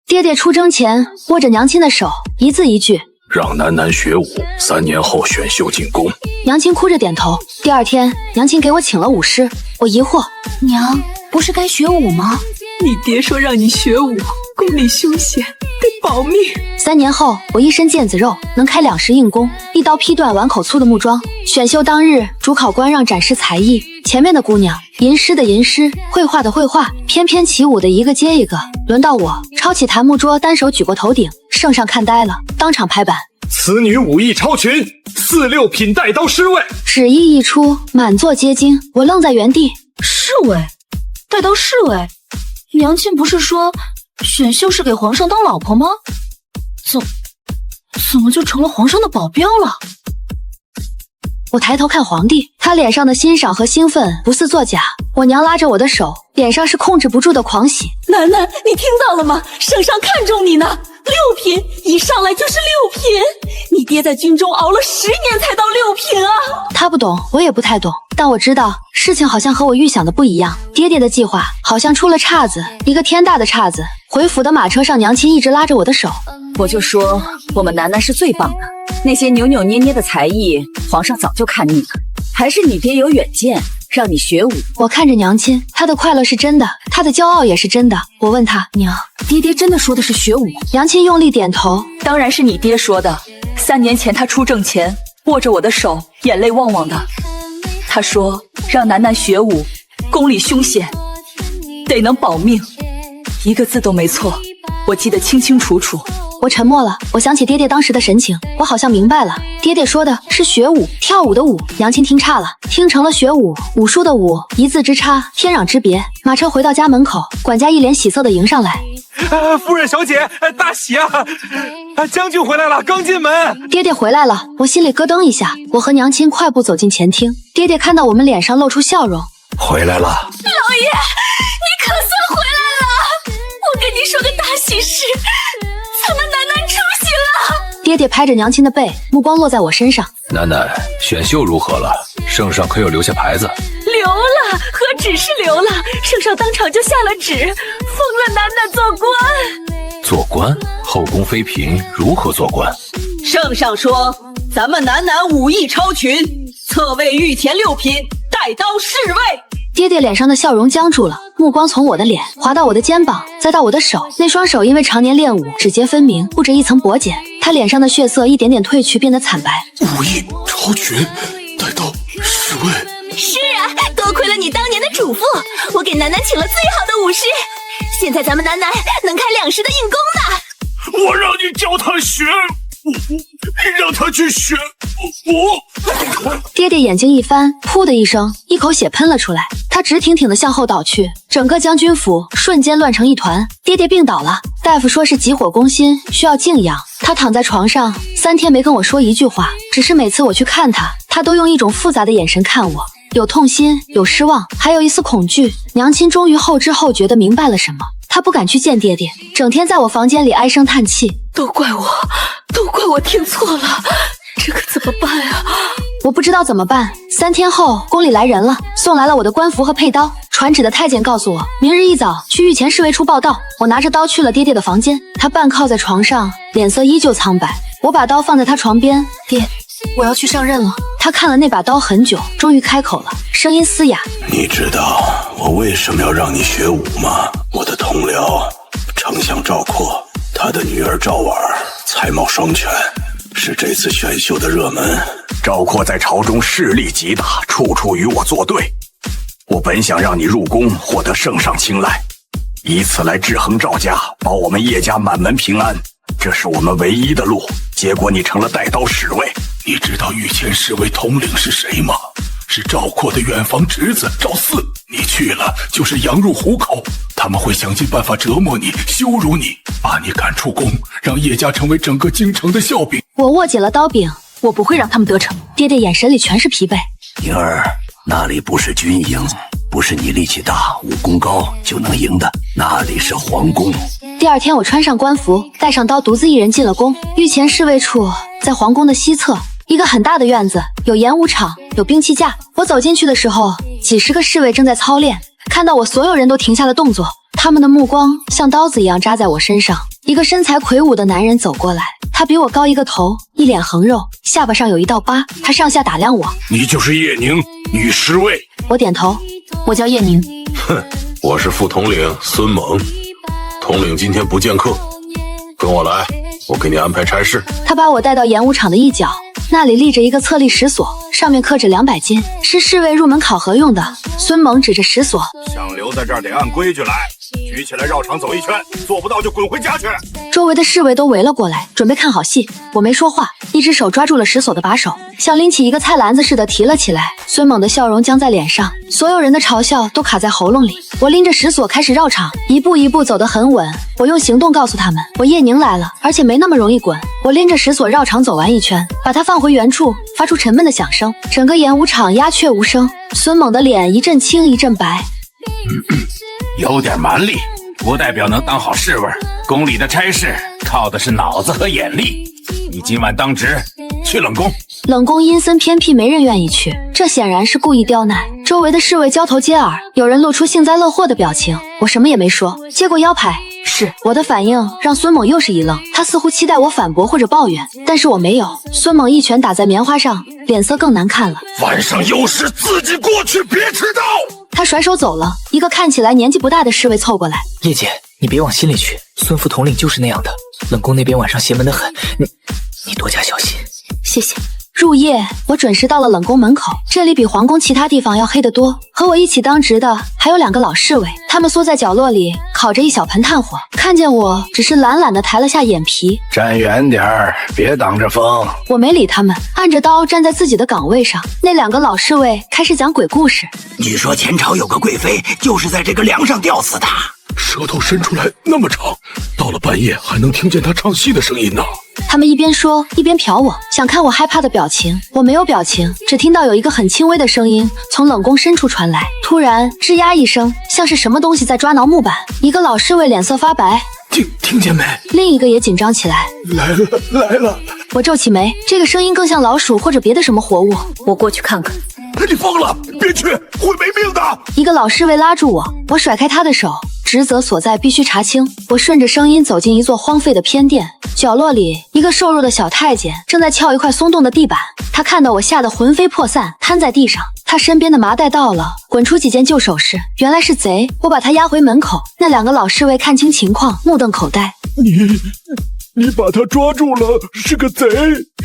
爹爹出征前握着娘亲的手，一字一句：让楠楠学武，3年后选秀进宫。娘亲哭着点头。第2天，娘亲给我请了舞狮。我疑惑：娘，不是该学武吗？你爹说让你学武，宫里凶险，得保命。3年后，我一身腱子肉，能开2式硬功，一刀劈断碗口粗的木桩。选秀当日，主考官让展示才艺，前面的姑娘吟诗的吟诗，绘画的绘画，翩翩起舞的一个接一个。轮到我，抄起檀木桌，单手举过头顶，圣上看呆了，当场拍板：此女武艺超群，4、6品带刀侍卫。旨意一出，满座皆惊，我愣在原地。侍卫，带刀侍卫，娘亲不是说选秀是给皇上当老婆吗？怎么就成了皇上的保镖了？我抬头看皇帝，他脸上的欣赏和兴奋不似作假。我娘拉着我的手，脸上是控制不住的狂喜。楠楠，你听到了吗？圣上看中你呢，6品，一上来就是6品。你爹在军中熬了10年才到6品啊！他不懂，我也不太懂，但我知道事情好像和我预想的不一样。爹爹的计划好像出了岔子，一个天大的岔子。回府的马车上，娘亲一直拉着我的手。我就说我们楠楠是最棒的，那些扭扭捏捏的才艺，皇上早就看腻了。还是你爹有远见，让你学武。我看着娘亲，她的快乐是真的，她的骄傲也是真的。我问她：娘，爹爹真的说的是学武？娘亲用力点头。当然是你爹说的。3年前他出征前握着我的手，眼泪汪汪的。他说让楠楠学武，宫里凶险，得能保命，一个字都没错，我记得清清楚楚。我沉默了，我想起爹爹当时的神情，我好像明白了，爹爹说的是学武，跳舞的舞。娘亲听岔了，听成了学武，武术的武，一字之差，天壤之别。马车回到家门口，管家一脸喜色的迎上来：夫人小姐，大喜啊！将军回来了，刚进门。爹爹回来了，我心里咯噔一下。我和娘亲快步走进前厅，爹爹看到我们脸上露出笑容：回来了。老爷，你可算回来了！我跟你说个大喜事，咱们楠楠出息了。爹爹拍着娘亲的背，目光落在我身上。楠楠，选秀如何了？圣上可有留下牌子？留了，何止是留了，圣上当场就下了旨，封了楠楠做官。做官？后宫妃嫔如何做官？圣上说咱们楠楠武艺超群，侧位御前6品，带刀侍卫。爹爹脸上的笑容僵住了，目光从我的脸滑到我的肩膀，再到我的手。那双手因为常年练武，指节分明，布着一层薄茧。他脸上的血色一点点褪去，变得惨白。武艺超群，带刀侍卫。是啊，多亏了你当年的嘱咐，我给楠楠请了最好的武师。现在咱们楠楠能开2式的硬功呢。我让你教他学武，让他去学武。爹爹眼睛一翻，噗的一声，一口血喷了出来。他直挺挺地向后倒去，整个将军府瞬间乱成一团。爹爹病倒了，大夫说是急火攻心，需要静养。他躺在床上3天没跟我说一句话，只是每次我去看他，他都用一种复杂的眼神看我，有痛心，有失望，还有一丝恐惧。娘亲终于后知后觉地明白了什么，她不敢去见爹爹，整天在我房间里唉声叹气。都怪我听错了，这可怎么办啊？我不知道怎么办。3天后，宫里来人了，送来了我的官服和佩刀。传旨的太监告诉我，明日一早去御前侍卫处报到。我拿着刀去了爹爹的房间，他半靠在床上，脸色依旧苍白。我把刀放在他床边，爹，我要去上任了。他看了那把刀很久，终于开口了，声音嘶哑：你知道我为什么要让你学武吗？我的同僚丞相赵括，他的女儿赵婉才貌双全，是这次选秀的热门。赵括在朝中势力极大，处处与我作对。我本想让你入宫，获得圣上青睐，以此来制衡赵家，保我们叶家满门平安，这是我们唯一的路。结果你成了带刀侍卫。你知道御前侍卫统领是谁吗？是赵括的远房侄子赵四。你去了就是羊入虎口，他们会想尽办法折磨你，羞辱你，把你赶出宫，让叶家成为整个京城的笑柄。我握紧了刀柄，我不会让他们得逞。爹爹眼神里全是疲惫。宁儿，那里不是军营，不是你力气大武功高就能赢的，那里是皇宫。第2天我穿上官服，带上刀，独自一人进了宫。御前侍卫处在皇宫的西侧，一个很大的院子，有演武场，有兵器架。我走进去的时候，几十个侍卫正在操练。看到我，所有人都停下了动作，他们的目光像刀子一样扎在我身上，一个身材魁梧的男人走过来，他比我高一个头，一脸横肉，下巴上有一道疤。他上下打量我，你就是叶宁，女侍卫。我点头，我叫叶宁。哼，我是副统领孙猛，统领今天不见客，跟我来，我给你安排差事。他把我带到演武场的一角，那里立着一个侧立石锁，上面刻着200斤，是侍卫入门考核用的。孙猛指着石锁，想留在这儿得按规矩来，举起来绕场走一圈，做不到就滚回家去。周围的侍卫都围了过来，准备看好戏。我没说话，一只手抓住了石锁的把手，像拎起一个菜篮子似的提了起来。孙猛的笑容僵在脸上，所有人的嘲笑都卡在喉咙里。我拎着石锁开始绕场，一步一步走得很稳。我用行动告诉他们，我叶宁来了，而且没那么容易滚。我拎着石锁绕场走完一圈，把它放回原处，发出沉闷的响声。整个演武场鸦雀无声。孙猛的脸一阵青一阵白，有点蛮力，不代表能当好侍卫。宫里的差事靠的是脑子和眼力。你今晚当值，去冷宫。冷宫阴森偏僻，没人愿意去，这显然是故意刁难。周围的侍卫交头接耳，有人露出幸灾乐祸的表情。我什么也没说，接过腰牌。是我的反应让孙猛又是一愣，他似乎期待我反驳或者抱怨，但是我没有。孙猛一拳打在棉花上，脸色更难看了。晚上有事自己过去，别迟到。他甩手走了。一个看起来年纪不大的侍卫凑过来，叶姐，你别往心里去，孙副统领就是那样的，冷宫那边晚上邪门得很，你多加小心。谢谢。入夜，我准时到了冷宫门口，这里比皇宫其他地方要黑得多。和我一起当值的还有2个老侍卫，他们缩在角落里烤着一小盆炭火，看见我只是懒懒地抬了下眼皮。站远点儿，别挡着风。我没理他们，按着刀站在自己的岗位上。那2个老侍卫开始讲鬼故事。据说前朝有个贵妃，就是在这个梁上吊死的。舌头伸出来那么长，到了半夜还能听见他唱戏的声音呢。他们一边说一边瞟我，想看我害怕的表情。我没有表情，只听到有一个很轻微的声音从冷宫深处传来，突然吱呀一声，像是什么东西在抓挠木板。一个老侍卫脸色发白，听见没？另一个也紧张起来。来了！我皱起眉，这个声音更像老鼠或者别的什么活物。我过去看看。你疯了，别去，会没命的。一个老侍卫拉住我，我甩开他的手，职责所在必须查清。我顺着声音走进一座荒废的偏殿，角落里一个瘦弱的小太监正在撬一块松动的地板。他看到我，吓得魂飞魄散，瘫在地上。他身边的麻袋到了，滚出几件旧首饰，原来是贼。我把他押回门口。那2个老侍卫看清情况，目瞪口呆。你把他抓住了，是个贼。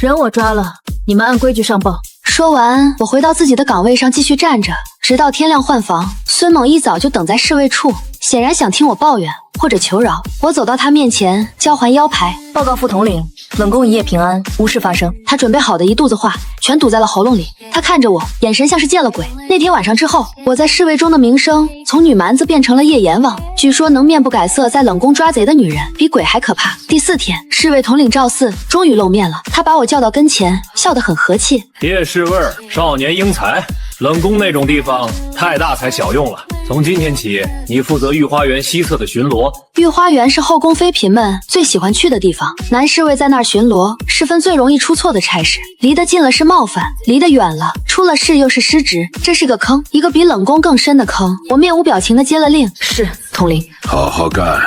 人我抓了，你们按规矩上报。说完，我回到自己的岗位上继续站着，直到天亮换房。孙猛一早就等在侍卫处，显然想听我抱怨或者求饶。我走到他面前，交还腰牌，报告副统领，冷宫一夜平安，无事发生。他准备好的一肚子话全堵在了喉咙里。他看着我，眼神像是见了鬼。那天晚上之后，我在侍卫中的名声从女蛮子变成了夜阎王。据说能面不改色在冷宫抓贼的女人比鬼还可怕。第4天，侍卫统领赵四终于露面了，他把我叫到跟前，笑得很和气。叶侍卫，少年英才，冷宫那种地方太大材小用了。从今天起，你负责御花园西侧的巡逻。御花园是后宫妃嫔们最喜欢去的地方，男侍卫在那儿巡逻，是分最容易出错的差事。离得近了是冒犯，离得远了出了事又是失职，这是个坑，一个比冷宫更深的坑。我面无表情地接了令，是统领。好好干，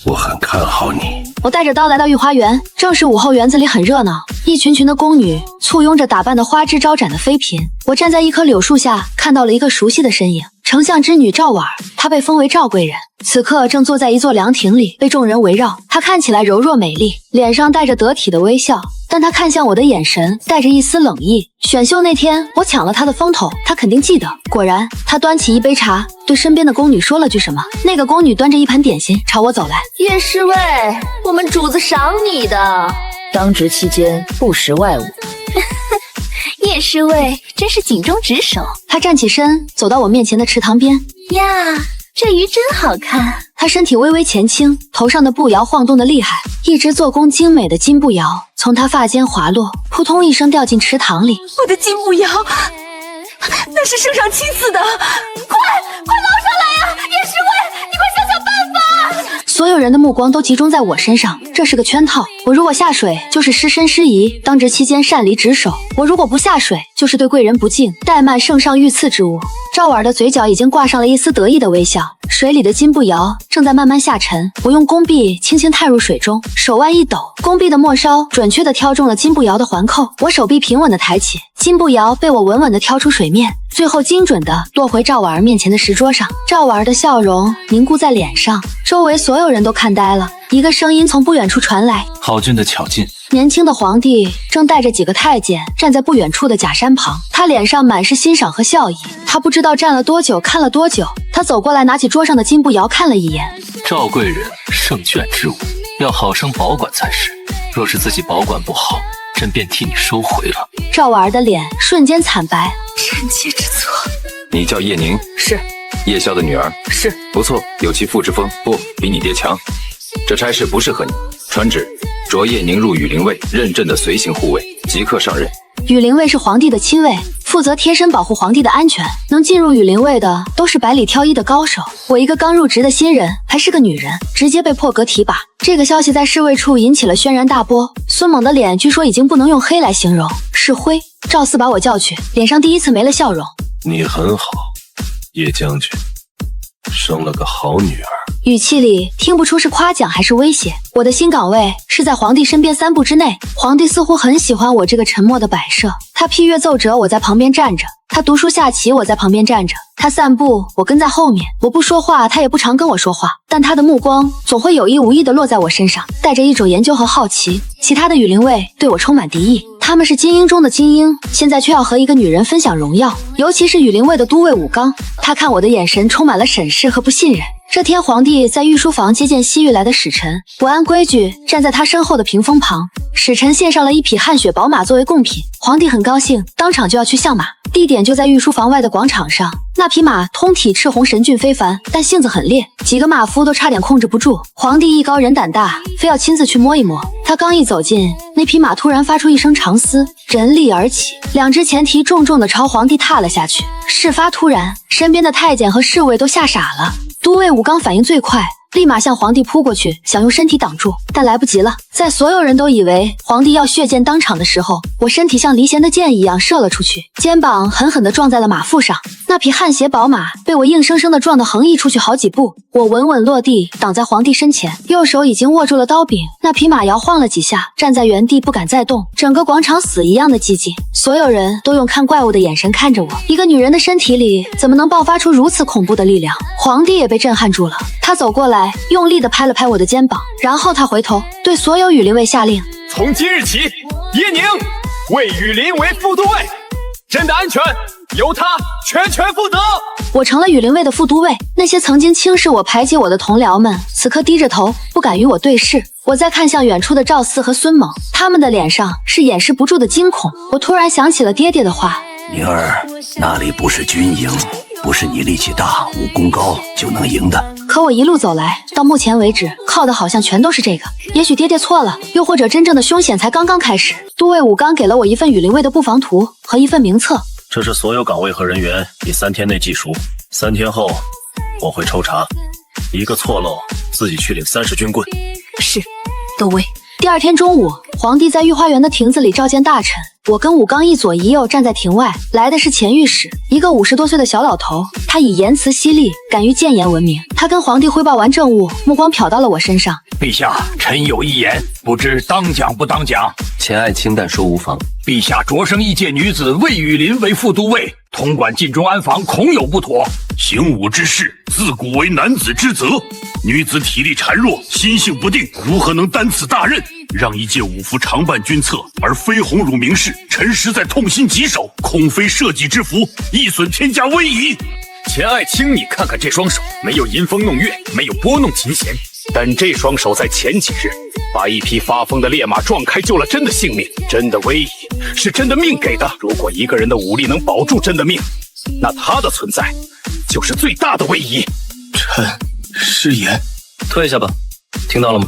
我很看好你。我带着刀来到御花园，正是午后，园子里很热闹，一群群的宫女簇拥着打扮得花枝招展的妃嫔。我站在一棵柳树下，看到了一个熟悉的身影，丞相之女赵婉，她被封为赵贵人，此刻正坐在一座凉亭里，被众人围绕。她看起来柔弱美丽，脸上带着得体的微笑，但她看向我的眼神带着一丝冷意。选秀那天我抢了她的风头，她肯定记得。果然，她端起一杯茶，对身边的宫女说了句什么。那个宫女端着一盘点心朝我走来。叶侍卫，我们主子赏你的。当值期间不识外物。叶侍卫真是井中之手。他站起身，走到我面前的池塘边。呀，这鱼真好看。他身体微微前倾，头上的步摇晃动得厉害，一只做工精美的金步摇从他发间滑落，扑通一声掉进池塘里。我的金步摇，那是圣上亲赐的，快捞上来呀！叶侍卫，你快想想办法！所有人的目光都集中在我身上，这是个圈套。我如果下水，就是失身失仪，当值期间擅离职守；我如果不下水，就是对贵人不敬，怠慢圣上御赐之物。赵婉的嘴角已经挂上了一丝得意的微笑。水里的金步摇正在慢慢下沉，我用弓臂轻轻探入水中，手腕一抖，弓臂的末梢准确地挑中了金步摇的环扣。我手臂平稳地抬起，金步摇被我稳稳地挑出水面，最后精准地落回赵婉儿面前的石桌上。赵婉儿的笑容凝固在脸上，周围所有人都看呆了。一个声音从不远处传来：好俊的巧劲。年轻的皇帝正带着几个太监站在不远处的假山旁，他脸上满是欣赏和笑意。他不知道站了多久，看了多久。他走过来，拿起桌上的金步摇看了一眼。赵贵人圣眷之物，要好生保管才是。若是自己保管不好，朕便替你收回了。赵婉儿的脸瞬间惨白。臣妾知错。你叫叶宁？是。叶萧的女儿？是。不错，有其父之风，不比你爹强。这差事不适合你，传旨着叶宁入羽林卫，任朕的随行护卫，即刻上任。羽林卫是皇帝的亲卫，负责贴身保护皇帝的安全，能进入羽林卫的都是百里挑一的高手。我一个刚入职的新人，还是个女人，直接被破格提拔。这个消息在侍卫处引起了轩然大波。孙猛的脸据说已经不能用黑来形容，是灰。赵四把我叫去，脸上第一次没了笑容。你很好，叶将军，生了个好女儿。语气里听不出是夸奖还是威胁。我的新岗位是在皇帝身边3步之内，皇帝似乎很喜欢我这个沉默的摆设。他批阅奏折，我在旁边站着；他读书下棋，我在旁边站着；他散步，我跟在后面。我不说话，他也不常跟我说话，但他的目光总会有意无意地落在我身上，带着一种研究和好奇。其他的羽林卫对我充满敌意，他们是精英中的精英，现在却要和一个女人分享荣耀。尤其是羽林卫的都尉武刚，他看我的眼神充满了审视和不信任。这天，皇帝在御书房接见西域来的使臣，我按规矩站在他身后的屏风旁。使臣献上了一匹汗血宝马作为贡品，皇帝很高兴，当场就要去相马，地点就在御书房外的广场上。那匹马通体赤红，神俊非凡，但性子很烈，几个马夫都差点控制不住。皇帝艺高人胆大，非要亲自去摸一摸。他刚一走近，那匹马突然发出一声长嘶，人立而起，2只前蹄重重地朝皇帝踏了下去。事发突然，身边的太监和侍卫都吓傻了。都尉武刚反应最快，立马向皇帝扑过去，想用身体挡住，但来不及了。在所有人都以为皇帝要血溅当场的时候，我身体像离弦的箭一样射了出去，肩膀狠狠地撞在了马腹上。那匹汗血宝马被我硬生生地撞得横溢出去好几步，我稳稳落地，挡在皇帝身前，右手已经握住了刀柄。那匹马摇晃了几下，站在原地不敢再动，整个广场死一样的寂静。所有人都用看怪物的眼神看着我，一个女人的身体里怎么能爆发出如此恐怖的力量？皇帝也被震撼住了，他走过来，用力地拍了拍我的肩膀，然后他回头对所有羽林卫下令：从今日起，叶宁为羽林为副都尉，朕的安全由他全负责。我成了羽林卫的副都尉，那些曾经轻视我、排挤我的同僚们，此刻低着头，不敢与我对视。我再看向远处的赵四和孙猛，他们的脸上是掩饰不住的惊恐。我突然想起了爹爹的话：宁儿，那里不是军营，不是你力气大、武功高就能赢的。可我一路走来，到目前为止，靠的好像全都是这个。也许爹爹错了，又或者真正的凶险才刚刚开始。都尉武刚给了我一份羽林卫的布防图和一份名册，这是所有岗位和人员以3天内记熟，3天后我会抽查，一个错漏自己去领30军棍。是，都尉。第2天中午，皇帝在御花园的亭子里召见大臣，我跟武刚一左一右站在亭外。来的是前御史，一个50多岁的小老头，他以言辞犀利，敢于谏言闻名。他跟皇帝汇报完政务，目光瞟到了我身上。陛下，臣有一言，不知当讲不当讲？前爱卿但说无妨。陛下擢升一介女子魏羽林为副都尉，统管禁中安防，恐有不妥。行武之事，自古为男子之责。女子体力孱弱，心性不定，如何能担此大任？让一介武夫常伴君侧，而非鸿辱名士，臣实在痛心疾首。恐非社稷之福，亦损天下威仪。前爱卿，你看看这双手，没有吟风弄月，没有拨弄琴弦，但这双手在前几日把一匹发疯的烈马撞开，救了朕的性命。朕的威仪是朕的命给的，如果一个人的武力能保住朕的命，那他的存在就是最大的威仪。臣失言。退下吧，听到了吗？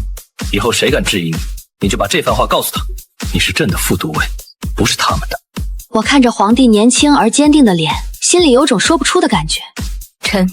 以后谁敢质疑你，你就把这番话告诉他，你是朕的副都尉，不是他们的。我看着皇帝年轻而坚定的脸，心里有种说不出的感觉。臣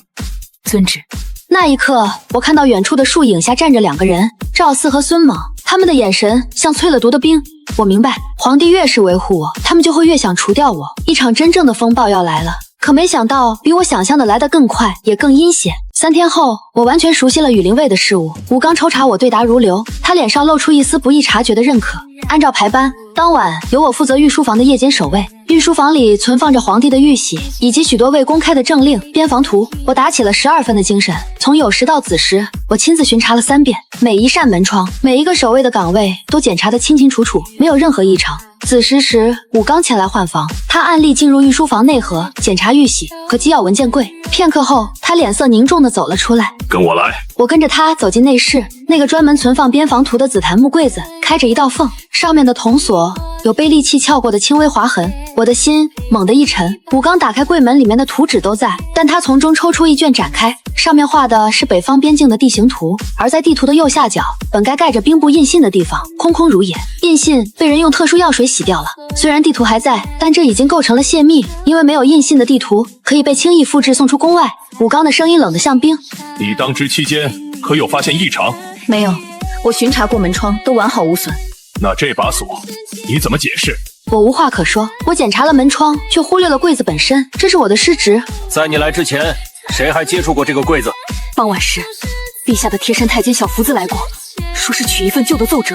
遵旨。那一刻，我看到远处的树影下站着2个人，赵四和孙猛，他们的眼神像淬了毒的冰。我明白，皇帝越是维护我，他们就会越想除掉我。一场真正的风暴要来了，可没想到比我想象的来得更快，也更阴险。3天后，我完全熟悉了羽林卫的事务。武刚抽查我对答如流，他脸上露出一丝不易察觉的认可。按照排班，当晚由我负责御书房的夜间守卫。御书房里存放着皇帝的玉玺，以及许多未公开的政令、边防图。我打起了12分的精神，从酉时到子时，我亲自巡查了3遍，每一扇门窗，每一个守卫的岗位都检查得清清楚楚，没有任何异常。子时时，武刚前来换房，他按例进入御书房内盒检查玉玺和机要文件柜。片刻后，他脸色凝重地走了出来。跟我来。我跟着他走进内室，那个专门存放边防图的紫檀木柜子开着一道缝，上面的铜锁有被利器撬过的轻微划痕。我的心猛地一沉。武刚打开柜门，里面的图纸都在，但他从中抽出一卷展开，上面画的是北方边境的地形图，而在地图的右下角，本该盖着兵部印信的地方空空如也，印信被人用特殊药水洗掉了。虽然地图还在，但这已经构成了泄密，因为没有印信的地图可以被轻易复制送出宫外。武刚的声音冷得像冰。你当值期间可有发现异常？没有，我巡查过门窗，都完好无损。那这把锁你怎么解释？我无话可说，我检查了门窗，却忽略了柜子本身，这是我的失职。在你来之前，谁还接触过这个柜子？傍晚时，陛下的贴身太监小福子来过，说是取一份旧的奏折，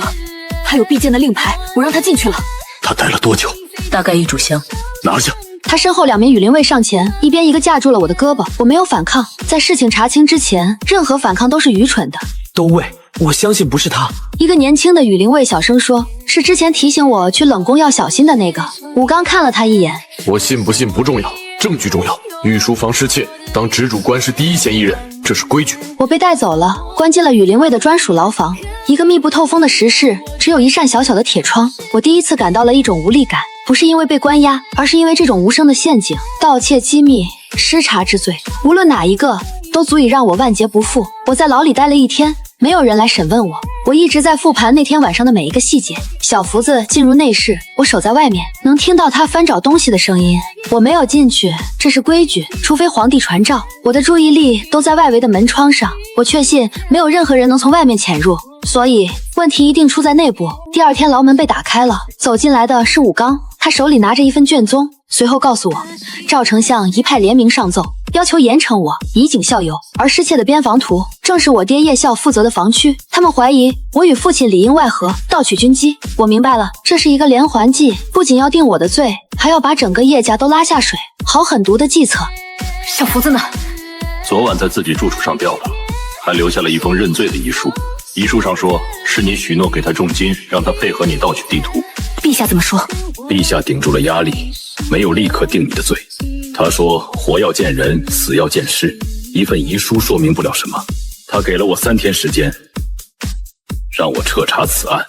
还有必见的令牌，我让他进去了。他待了多久？大概1炷香。拿下。他身后2名羽林卫上前，一边一个架住了我的胳膊。我没有反抗，在事情查清之前，任何反抗都是愚蠢的。都尉，我相信不是他。一个年轻的羽林卫小声说，是之前提醒我去冷宫要小心的那个。武刚看了他一眼，我信不信不重要，证据重要。御书房失窃，当执主官是第一嫌疑人，这是规矩。我被带走了，关进了羽林卫的专属牢房，一个密不透风的石室，只有一扇小小的铁窗。我第一次感到了一种无力感，不是因为被关押，而是因为这种无声的陷阱，盗窃机密、失察之罪，无论哪一个都足以让我万劫不复。我在牢里待了1天，没有人来审问我，我一直在复盘那天晚上的每一个细节。小福子进入内室，我守在外面，能听到他翻找东西的声音。我没有进去，这是规矩，除非皇帝传召。我的注意力都在外围的门窗上，我确信没有任何人能从外面潜入，所以问题一定出在内部。第2天牢门被打开了，走进来的是武刚，他手里拿着一份卷宗，随后告诉我，赵丞相一派联名上奏，要求严惩我，以儆效尤。而失窃的边防图正是我爹叶孝负责的防区，他们怀疑我与父亲里应外合，盗取军机。我明白了，这是一个连环计，不仅要定我的罪，还要把整个叶家都拉下水，好狠毒的计策。小福子呢？昨晚在自己住处上掉了，还留下了一封认罪的遗书。遗书上说，是你许诺给他重金，让他配合你盗取地图。陛下怎么说？陛下顶住了压力，没有立刻定你的罪。他说，活要见人，死要见尸。一份遗书说明不了什么，他给了我3天时间，让我彻查此案。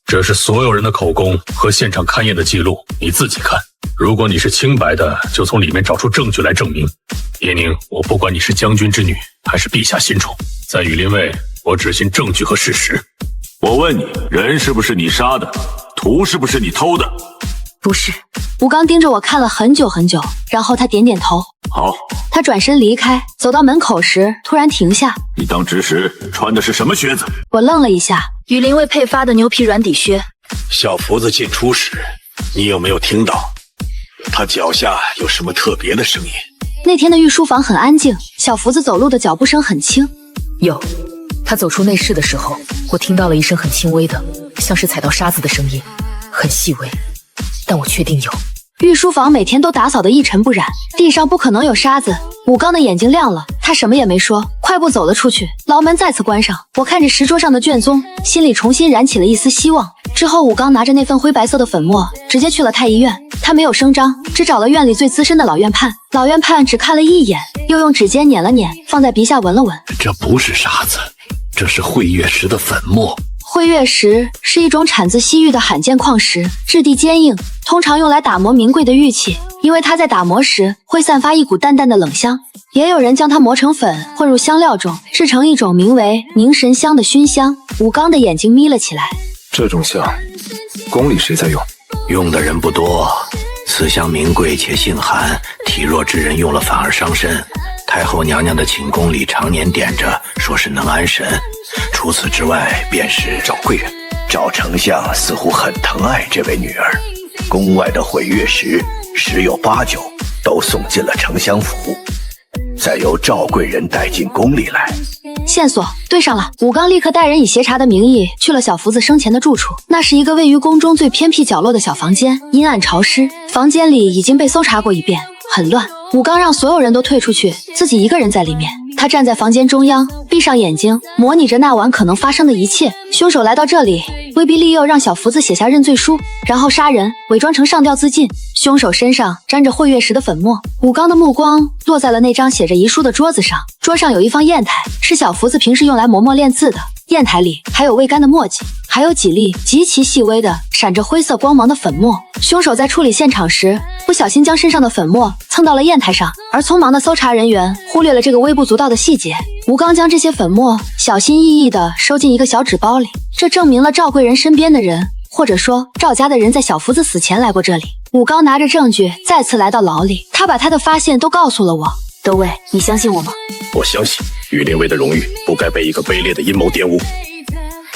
这是所有人的口供和现场勘验的记录，你自己看。如果你是清白的，就从里面找出证据来证明。叶宁，我不管你是将军之女还是陛下新宠，在羽林卫，我只信证据和事实。我问你，人是不是你杀的？图是不是你偷的？不是。吴刚盯着我看了很久很久，然后他点点头。好。他转身离开，走到门口时突然停下。你当值时穿的是什么靴子？我愣了一下。羽林卫配发的牛皮软底靴。小福子进出时，你有没有听到他脚下有什么特别的声音？那天的御书房很安静，小福子走路的脚步声很轻。有，他走出内室的时候，我听到了一声很轻微的，像是踩到沙子的声音，很细微，但我确定有。御书房每天都打扫得一尘不染，地上不可能有沙子。武刚的眼睛亮了，他什么也没说，快步走了出去。牢门再次关上，我看着石桌上的卷宗，心里重新燃起了一丝希望。之后武刚拿着那份灰白色的粉末，直接去了太医院。他没有声张，只找了院里最资深的老院判。老院判只看了一眼，又用指尖捻了捻，放在鼻下闻了闻。这不是沙子，这是会月石的粉末。会月石是一种产自西域的罕见矿石，质地坚硬，通常用来打磨名贵的玉器，因为它在打磨时会散发一股淡淡的冷香。也有人将它磨成粉，混入香料中，制成一种名为凝神香的熏香。武刚的眼睛眯了起来。这种香，宫里谁在用？用的人不多，此香名贵且性寒，体弱之人用了反而伤身。太后娘娘的寝宫里常年点着，说是能安神。除此之外，便是赵贵人。赵丞相似乎很疼爱这位女儿，宫外的毁月石十有八九都送进了丞相府，再由赵贵人带进宫里来。线索对上了，武刚立刻带人以协查的名义去了小福子生前的住处，那是一个位于宫中最偏僻角落的小房间，阴暗潮湿，房间里已经被搜查过一遍，很乱。武刚让所有人都退出去，自己一个人在里面。他站在房间中央，闭上眼睛，模拟着那晚可能发生的一切。凶手来到这里，威逼利诱让小福子写下认罪书，然后杀人，伪装成上吊自尽。凶手身上沾着慧月石的粉末。武刚的目光落在了那张写着遗书的桌子上，桌上有一方砚台，是小福子平时用来磨墨练字的。砚台里还有未干的墨迹，还有几粒极其细微的闪着灰色光芒的粉末。凶手在处理现场时，不小心将身上的粉末蹭到了砚台上，而匆忙的搜查人员忽略了这个微不足道的细节。吴刚将这些粉末小心翼翼地收进一个小纸包里，这证明了赵贵人身边的人，或者说赵家的人在小福子死前来过这里。武刚拿着证据再次来到牢里，他把他的发现都告诉了我。德伟，你相信我吗？我相信雨林卫的荣誉不该被一个卑劣的阴谋玷污。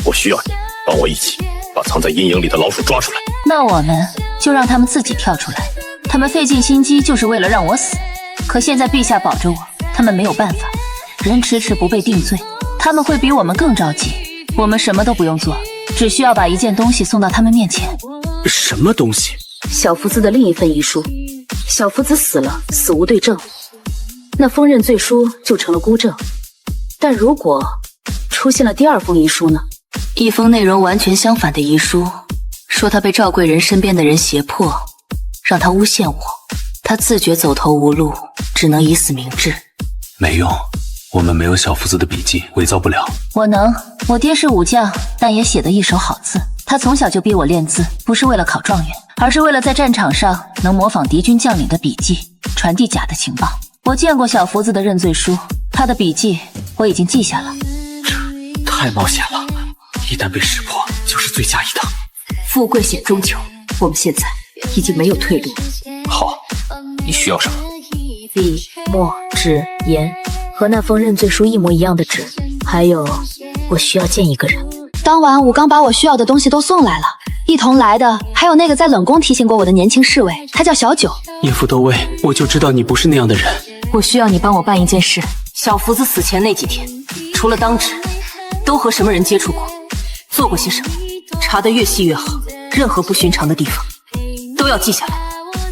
我需要你帮我一起把藏在阴影里的老鼠抓出来。那我们就让他们自己跳出来。他们费尽心机就是为了让我死，可现在陛下保着我，他们没有办法。人迟迟不被定罪，他们会比我们更着急。我们什么都不用做，只需要把一件东西送到他们面前。什么东西？小福子的另一份遗书。小福子死了，死无对证，那封认罪书就成了孤证。但如果出现了第二封遗书呢？一封内容完全相反的遗书，说他被赵贵人身边的人胁迫，让他诬陷我，他自觉走投无路，只能以死明志。没用，我们没有小福子的笔记，伪造不了。我能，我爹是武将，但也写得一手好字。他从小就逼我练字，不是为了考状元，而是为了在战场上能模仿敌军将领的笔记，传递假的情报。我见过小福子的认罪书，他的笔记我已经记下了。这太冒险了，一旦被识破，就是罪加一等。富贵险中求，我们现在已经没有退路。好，你需要什么？笔、墨、纸、盐，和那封认罪书一模一样的纸，还有，我需要见一个人。当晚武刚把我需要的东西都送来了，一同来的还有那个在冷宫提醒过我的年轻侍卫，他叫小九。叶副都尉，我就知道你不是那样的人。我需要你帮我办一件事。小福子死前那几天，除了当值，都和什么人接触过，做过些什么，查得越细越好，任何不寻常的地方都要记下来。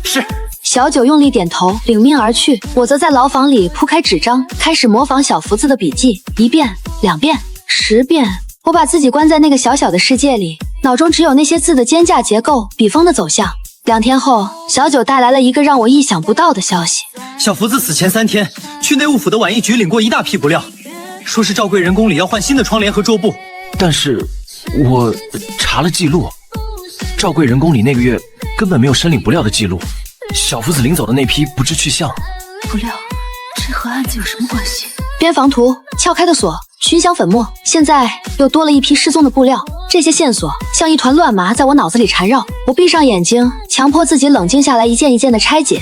是。小九用力点头，领命而去。我则在牢房里铺开纸张，开始模仿小福子的笔记，1遍、2遍、10遍。我把自己关在那个小小的世界里，脑中只有那些字的间架结构、笔锋的走向。2天后，小九带来了一个让我意想不到的消息：小福子死前3天，去内务府的婉义局领过一大批布料，说是赵贵人宫里要换新的窗帘和桌布。但是我查了记录，赵贵人宫里那个月根本没有申领布料的记录，小福子领走的那批不知去向。布料，这和案子有什么关系？边防图、撬开的锁、熏香粉末，现在又多了一批失踪的布料。这些线索像一团乱麻在我脑子里缠绕。我闭上眼睛，强迫自己冷静下来，一件一件的拆解。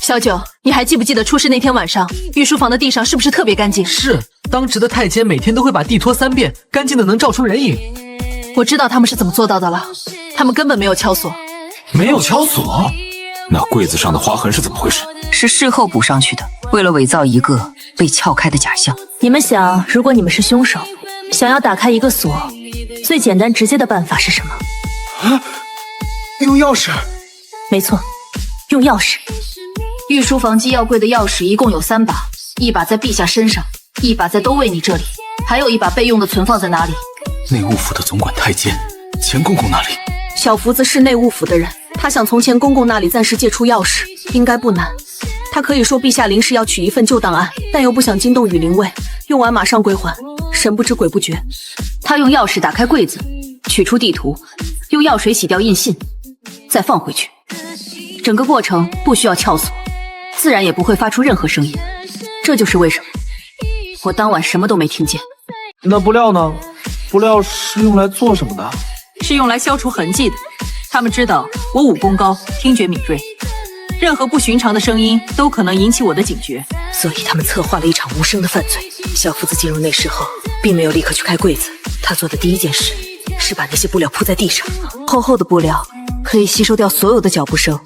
小九，你还记不记得出事那天晚上，御书房的地上是不是特别干净？是，当值的太监每天都会把地拖3遍，干净的能照出人影。我知道他们是怎么做到的了，他们根本没有敲锁。没有敲锁？那柜子上的划痕是怎么回事？是事后补上去的，为了伪造一个被撬开的假象。你们想，如果你们是凶手，想要打开一个锁，最简单直接的办法是什么？啊，用钥匙。没错，用钥匙。御书房机要柜的钥匙一共有3把，一把在陛下身上，一把在都尉你这里，还有一把备用的存放在哪里？内务府的总管太监钱公公那里。小福子是内务府的人，他想从钱公公那里暂时借出钥匙，应该不难。他可以说陛下临时要取一份旧档案，但又不想惊动羽林卫，用完马上归还，神不知鬼不觉。他用钥匙打开柜子，取出地图，用药水洗掉印信，再放回去。整个过程不需要撬锁，自然也不会发出任何声音。这就是为什么我当晚什么都没听见。那布料呢？布料是用来做什么的？是用来消除痕迹的。他们知道我武功高，听觉敏锐，任何不寻常的声音都可能引起我的警觉。所以他们策划了一场无声的犯罪。小福子进入内室后，并没有立刻去开柜子，他做的第一件事是把那些布料铺在地上。厚厚的布料可以吸收掉所有的脚步声，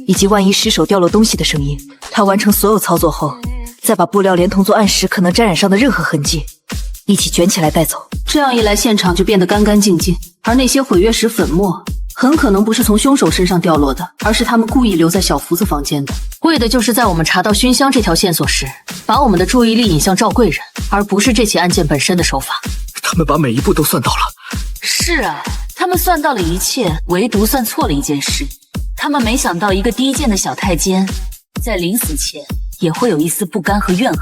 以及万一失手掉落东西的声音。他完成所有操作后，再把布料连同作案时可能沾染上的任何痕迹一起卷起来带走。这样一来，现场就变得干干净净，而那些毁约时粉末很可能不是从凶手身上掉落的，而是他们故意留在小福子房间的，为的就是在我们查到熏香这条线索时，把我们的注意力引向赵贵人，而不是这起案件本身的手法。他们把每一步都算到了。是啊，他们算到了一切，唯独算错了一件事。他们没想到一个低贱的小太监，在临死前也会有一丝不甘和怨恨。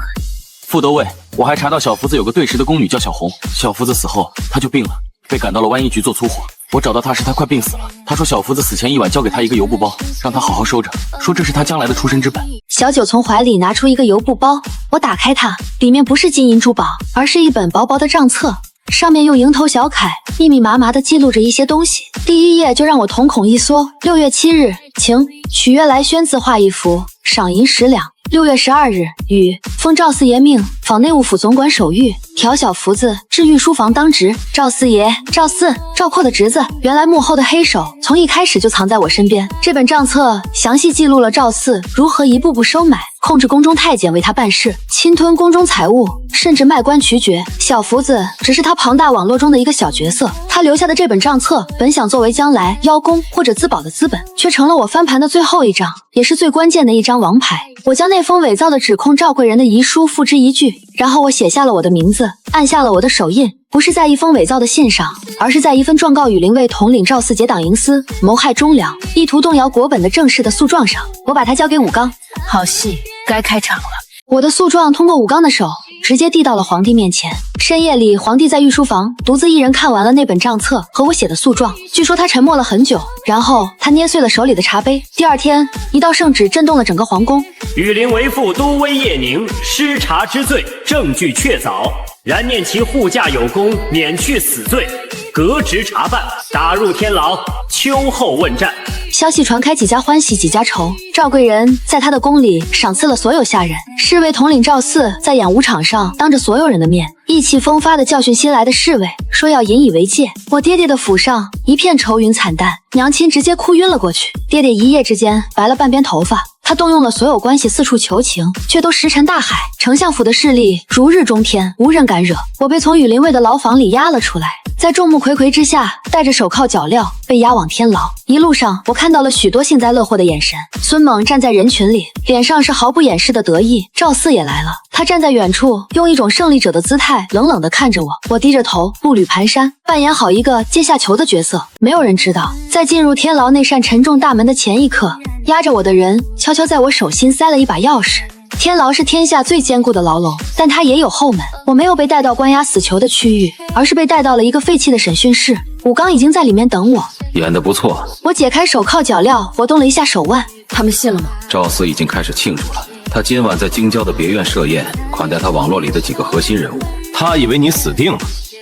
副都尉，我还查到小福子有个对食的宫女叫小红，小福子死后她就病了，被赶到了湾一局做粗活。我找到她时，她快病死了。她说小福子死前一晚交给她一个油布包，让她好好收着，说这是她将来的出身之本。小九从怀里拿出一个油布包，我打开它，里面不是金银珠宝，而是一本薄薄的账册，上面用蝇头小楷密密麻麻地记录着一些东西。第一页就让我瞳孔一缩。6月7日，请许约来宣字画一幅，赏银10两。6月12日，与奉赵四爷命，访内务府总管守御，调小福子至御书房当值。赵四爷，赵四，赵括的侄子。原来幕后的黑手从一开始就藏在我身边。这本账册详细记录了赵四如何一步步收买、控制宫中太监为他办事，侵吞宫中财物，甚至卖官黢爵。小福子只是他庞大网络中的一个小角色。他留下的这本账册本想作为将来邀功或者自保的资本，却成了我翻盘的最后一张，也是最关键的一张王牌。我将那封伪造的指控赵贵人的遗书付之一炬，然后我写下了我的名字，按下了我的手印，不是在一封伪造的信上，而是在一份状告羽林卫统领赵四结党营私，谋害忠良，意图动摇国本的正式的诉状上。我把它交给武刚。好戏该开场了。我的诉状通过武刚的手，直接递到了皇帝面前。深夜里，皇帝在御书房独自一人看完了那本账册和我写的诉状。据说他沉默了很久，然后他捏碎了手里的茶杯。第二天，一道圣旨震动了整个皇宫。羽林为父都尉叶宁失察之罪，证据确凿，然念其护驾有功，免去死罪，革职查办，打入天牢，秋后问斩。消息传开，几家欢喜几家愁。赵贵人在他的宫里赏赐了所有下人。侍卫统领赵四在演武场上当着所有人的面意气风发地教训新来的侍卫，说要引以为戒。我爹爹的府上一片愁云惨淡，娘亲直接哭晕了过去。爹爹一夜之间白了半边头发，他动用了所有关系四处求情，却都石沉大海。丞相府的势力如日中天，无人敢惹。我被从羽林卫的牢房里押了出来，在众目睽睽之下，戴着手铐脚镣被押往天牢。一路上，我看到了许多幸灾乐祸的眼神。孙猛站在人群里，脸上是毫不掩饰的得意。赵四也来了，他站在远处，用一种胜利者的姿态冷冷地看着我。我低着头，步履蹒跚，扮演好一个阶下囚的角色。没有人知道，在进入天牢那扇沉重大门的前一刻，压着我的人悄悄在我手心塞了一把钥匙。天牢是天下最坚固的牢笼，但它也有后门。我没有被带到关押死囚的区域，而是被带到了一个废弃的审讯室。武刚已经在里面等我。演得不错。我解开手铐脚镣，活动了一下手腕。他们信了吗？赵四已经开始庆祝了，他今晚在京郊的别院设宴，款待他网络里的几个核心人物。他以为你死定了，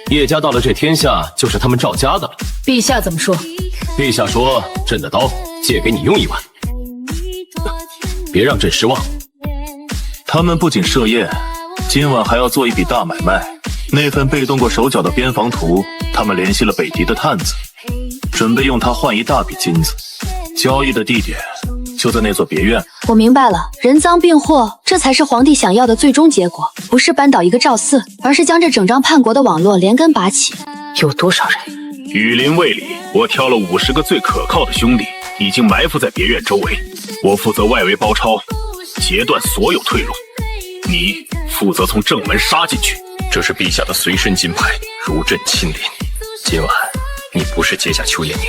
叶家到了这天下就是他们赵家的了。陛下怎么说？陛下说朕的刀借给你用一晚，别让朕失望。他们不仅设宴，今晚还要做一笔大买卖。那份被动过手脚的边防图，他们联系了北狄的探子，准备用它换一大笔金子。交易的地点就在那座别院。我明白了，人赃并获，这才是皇帝想要的最终结果，不是扳倒一个赵四，而是将这整张叛国的网络连根拔起。有多少人？羽林卫里，我挑了50个最可靠的兄弟，已经埋伏在别院周围。我负责外围包抄，截断所有退路。你负责从正门杀进去。这是陛下的随身金牌，如朕亲临。今晚你不是阶下邱业宁，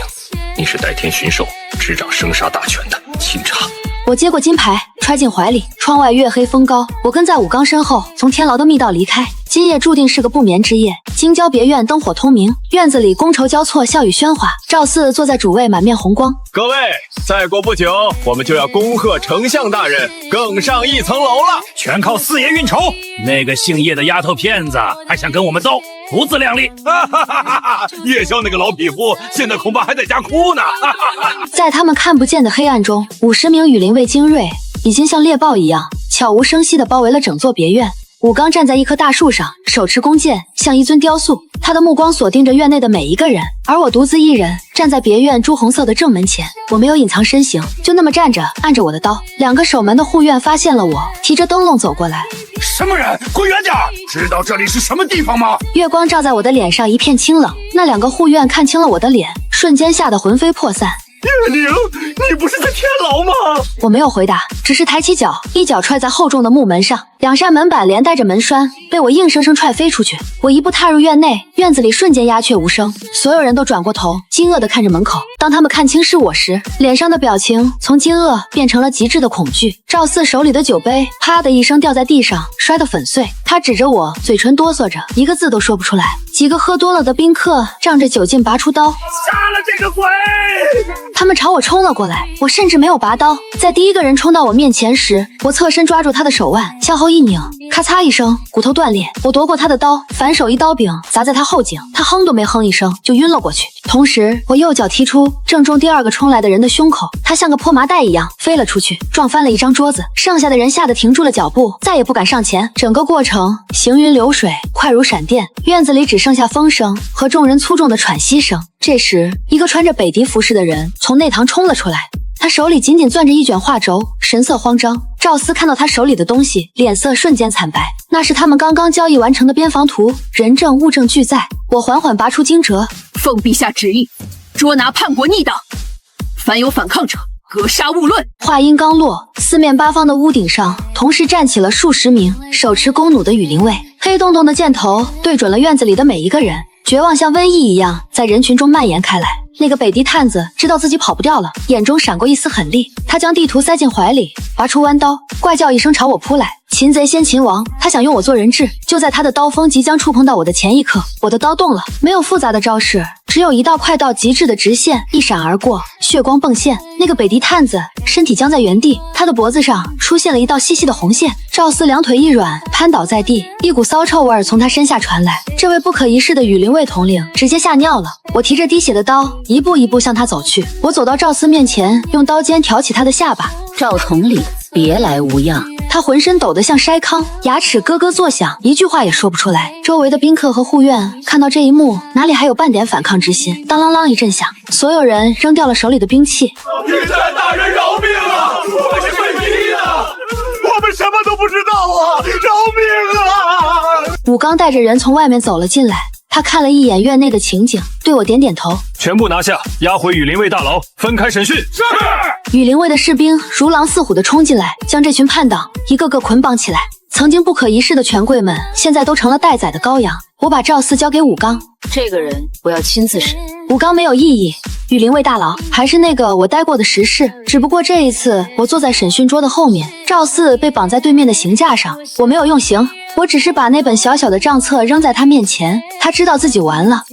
你是代天巡狩，执掌生杀大权的钦察。我接过金牌，揣进怀里。窗外月黑风高，我跟在武刚身后，从天牢的密道离开。今夜注定是个不眠之夜。京郊别院灯火通明，院子里觥筹交错，笑语喧哗。赵四坐在主位，满面红光。各位，再过不久，我们就要恭贺丞相大人更上一层楼了。全靠四爷运筹。那个姓叶的丫头片子还想跟我们斗？不自量力。哈哈哈哈哈！夜宵那个老匹夫现在恐怕还在家哭呢。哈哈哈！在他们看不见的黑暗中，50名羽林卫精锐已经像猎豹一样悄无声息地包围了整座别院。武刚站在一棵大树上，手持弓箭，像一尊雕塑。他的目光锁定着院内的每一个人，而我独自一人站在别院朱红色的正门前。我没有隐藏身形，就那么站着，按着我的刀。2个守门的护院发现了我，提着灯笼走过来。什么人？滚远点！知道这里是什么地方吗？月光照在我的脸上，一片清冷。那2个护院看清了我的脸，瞬间吓得魂飞魄散。月宁，你不是在天牢吗？我没有回答，只是抬起脚，一脚踹在厚重的木门上，2扇门板连带着门栓被我硬生生踹飞出去。我一步踏入院内，院子里瞬间鸦雀无声，所有人都转过头，惊愕地看着门口。当他们看清是我时，脸上的表情从惊愕变成了极致的恐惧。赵四手里的酒杯啪的一声掉在地上，摔得粉碎。他指着我，嘴唇哆嗦着，一个字都说不出来。几个喝多了的宾客仗着酒劲拔出刀，杀了这个鬼！他们朝我冲了过来，我甚至没有拔刀。在第一个人冲到我面前时，我侧身抓住他的手腕，向后一拧，咔嚓一声，骨头断裂。我夺过他的刀，反手一刀柄砸在他后颈，他哼都没哼一声就晕了过去。同时，我右脚踢出，正中第2个冲来的人的胸口，他像个破麻袋一样飞了出去，撞翻了一张桌子。剩下的人吓得停住了脚步，再也不敢上前。整个过程行云流水，快如闪电。院子里只剩下风声和众人粗重的喘息声。这时，一个穿着北狄服饰的人从内堂冲了出来，他手里紧紧攥着一卷画轴，神色慌张。赵思看到他手里的东西，脸色瞬间惨白，那是他们刚刚交易完成的边防图，人证物证俱在。我缓缓拔出荆蛰，奉陛下旨意，捉拿叛国逆党，凡有反抗者，格杀勿论。话音刚落，四面八方的屋顶上同时站起了数十名手持弓弩的羽林卫，黑洞洞的箭头对准了院子里的每一个人。绝望像瘟疫一样在人群中蔓延开来。那个北狄探子知道自己跑不掉了，眼中闪过一丝狠戾，他将地图塞进怀里，拔出弯刀，怪叫一声朝我扑来。擒贼先擒王，他想用我做人质。就在他的刀锋即将触碰到我的前一刻，我的刀动了，没有复杂的招式，只有一道快到极致的直线一闪而过，血光迸现。那个北狄探子身体僵在原地，他的脖子上出现了一道细细的红线。赵四两腿一软，瘫倒在地，一股骚臭味从他身下传来。这位不可一世的羽林卫统领直接吓尿了。我提着滴血的刀，一步一步向他走去。我走到赵四面前，用刀尖挑起他的下巴。赵统领，别来无恙。他浑身抖得像筛糠，牙齿咯咯作响，一句话也说不出来。周围的宾客和护院看到这一幕，哪里还有半点反抗之心？当啷啷一阵响，所有人扔掉了手里的兵器。御前大人饶命啊！我们是被逼的，我们什么都不知道啊！饶命啊！武刚带着人从外面走了进来，他看了一眼院内的情景，对我点点头。全部拿下，押回羽林卫大牢，分开审讯。是。羽林卫的士兵如狼似虎地冲进来，将这群叛党一个个捆绑起来。曾经不可一世的权贵们，现在都成了待宰的羔羊。我把赵四交给武刚，这个人我要亲自审。武刚没有异议。羽林卫大牢还是那个我待过的石室，只不过这一次我坐在审讯桌的后面，赵四被绑在对面的刑架上。我没有用刑，我只是把那本小小的账册扔在他面前。他知道自己完了。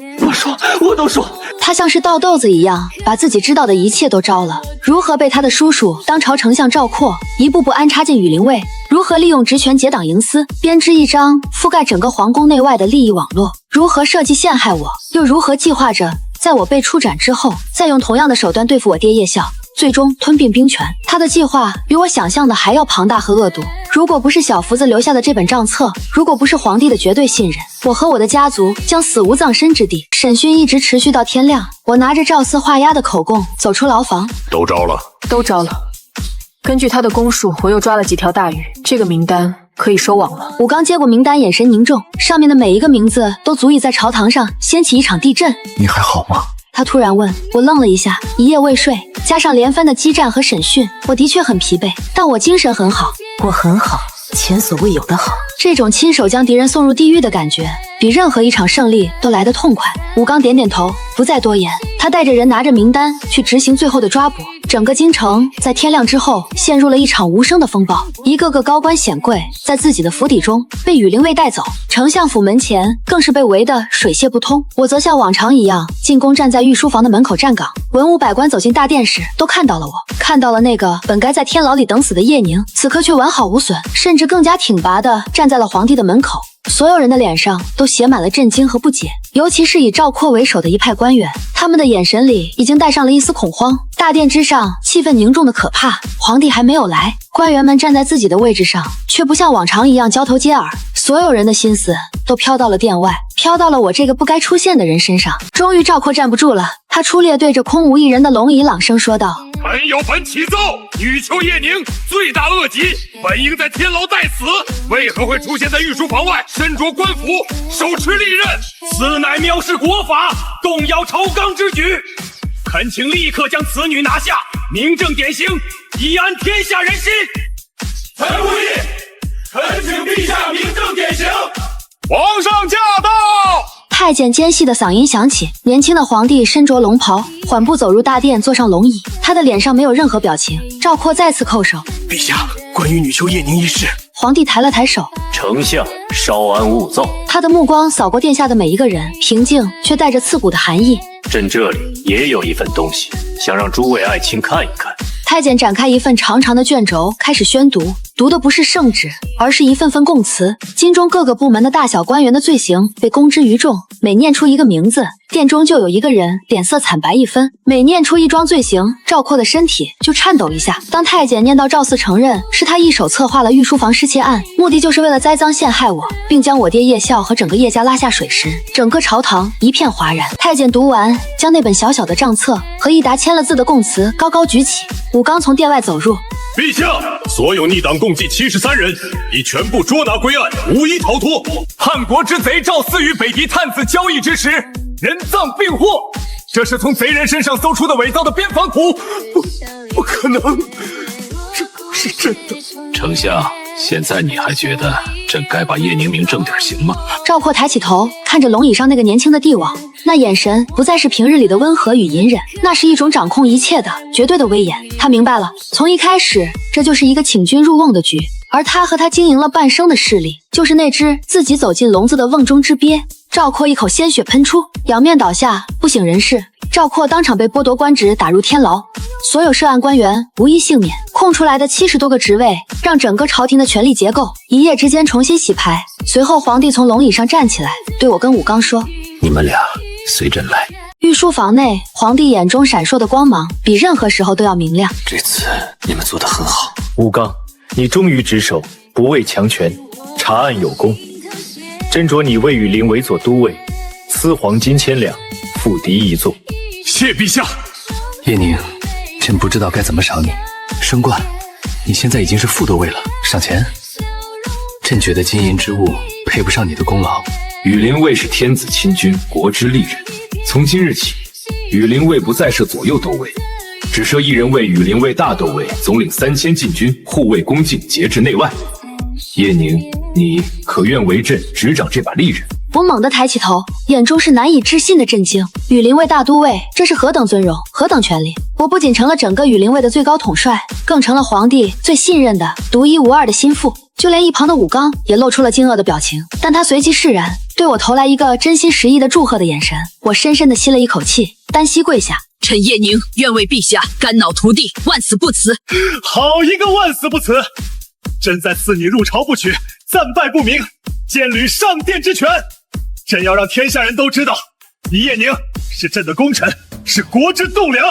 我都说。他像是倒豆子一样，把自己知道的一切都招了。如何被他的叔叔当朝丞相赵括一步步安插进羽林卫，如何利用职权结党营私，编织一张覆盖整个皇宫内外的利益网络，如何设计陷害我，又如何计划着在我被处斩之后，再用同样的手段对付我爹叶孝，最终吞并兵权。他的计划比我想象的还要庞大和恶毒。如果不是小福子留下的这本账册，如果不是皇帝的绝对信任，我和我的家族将死无葬身之地。审讯一直持续到天亮，我拿着赵四画押的口供走出牢房。都招了，都招了。根据他的供述，我又抓了几条大鱼，这个名单可以收网了。武刚接过名单，眼神凝重，上面的每一个名字都足以在朝堂上掀起一场地震。你还好吗？他突然问。我愣了一下，一夜未睡，加上连番的激战和审讯，我的确很疲惫，但我精神很好。我很好，前所未有的好。这种亲手将敌人送入地狱的感觉，比任何一场胜利都来得痛快。武刚点点头，不再多言。他带着人拿着名单去执行最后的抓捕。整个京城在天亮之后陷入了一场无声的风暴，一个个高官显贵在自己的府邸中被羽林卫带走，丞相府门前更是被围得水泄不通。我则像往常一样进宫，站在御书房的门口站岗。文武百官走进大殿时都看到了我，看到了那个本该在天牢里等死的叶宁，此刻却完好无损，甚至更加挺拔地站在了皇帝的门口。所有人的脸上都写满了震惊和不解，尤其是以赵括为首的一派官员，他们的眼神里已经带上了一丝恐慌。大殿之上气氛凝重的可怕，皇帝还没有来，官员们站在自己的位置上，却不像往常一样交头接耳，所有人的心思都飘到了殿外，飘到了我这个不该出现的人身上。终于赵括站不住了，他出列对着空无一人的龙椅朗声说道：本有本启奏，女囚叶宁罪大恶极，本应在天牢待死，为何会出现在御书房外，身着官服，手持利刃？此乃藐视国法，动摇朝纲之举，恳请立刻将此女拿下，明正典刑，以安天下人心。臣无意，恳请陛下明正典刑。皇上驾到！太监尖细的嗓音响起，年轻的皇帝身着龙袍，缓步走入大殿，坐上龙椅，他的脸上没有任何表情。赵括再次叩首：陛下，关于女囚叶宁一事，皇帝抬了抬手：丞相稍安勿躁。他的目光扫过殿下的每一个人，平静却带着刺骨的寒意。朕这里也有一份东西，想让诸位爱卿看一看。太监展开一份长长的卷轴，开始宣读，读的不是圣旨，而是一份份供词。京中各个部门的大小官员的罪行被公之于众，每念出一个名字，殿中就有一个人脸色惨白一分。每念出一桩罪行，赵括的身体就颤抖一下。当太监念到赵四承认是他一手策划了御书房失窃案，目的就是为了栽赃陷害我，并将我爹叶孝和整个叶家拉下水时，整个朝堂一片哗然。太监读完，将那本小小的账册和一沓签了字的供词高高举起。武刚从殿外走入：陛下，所有逆党共计73人，已全部捉拿归案，无一逃脱。叛国之贼赵四与北狄探子交易之时，人赃并获。这是从贼人身上搜出的伪造的边防图，不可能，这不是真的。丞相，现在你还觉得朕该把叶宁明正点刑吗？赵括抬起头，看着龙椅上那个年轻的帝王，那眼神不再是平日里的温和与隐忍，那是一种掌控一切的绝对的威严。他明白了，从一开始，这就是一个请君入瓮的局，而他和他经营了半生的势力，就是那只自己走进笼子的瓮中之鳖。赵括一口鲜血喷出，仰面倒下，不省人事。赵括当场被剥夺官职，打入天牢。所有涉案官员无一幸免，空出来的70多个职位，让整个朝廷的权力结构一夜之间重新洗牌。随后，皇帝从龙椅上站起来，对我跟武刚说：你们俩随朕来。御书房内，皇帝眼中闪烁的光芒比任何时候都要明亮。这次你们做得很好。武刚，你忠于职守，不畏强权，查案有功。斟酌你魏雨林为左都尉，赐黄金千两，复敌一座。谢陛下。叶宁，朕不知道该怎么赏你。升冠，你现在已经是副都尉了，赏钱。朕觉得金银之物配不上你的功劳。羽林卫是天子亲军，国之利人。从今日起，羽林卫不再设左右都尉，只设一人为羽林卫大都尉，总领3000禁军，护卫恭敬，节制内外。叶宁，你可愿为朕执掌这把利刃？我猛地抬起头，眼中是难以置信的震惊。羽林卫大都尉，这是何等尊荣，何等权力！我不仅成了整个羽林卫的最高统帅，更成了皇帝最信任的独一无二的心腹。就连一旁的武刚也露出了惊愕的表情，但他随即释然，对我投来一个真心实意的祝贺的眼神。我深深地吸了一口气，单膝跪下：臣叶宁愿为陛下肝脑涂地，万死不辞。好一个万死不辞！朕在赐你入朝不取，暂拜不明，监履上殿之权。朕要让天下人都知道，你叶宁是朕的功臣，是国之栋梁。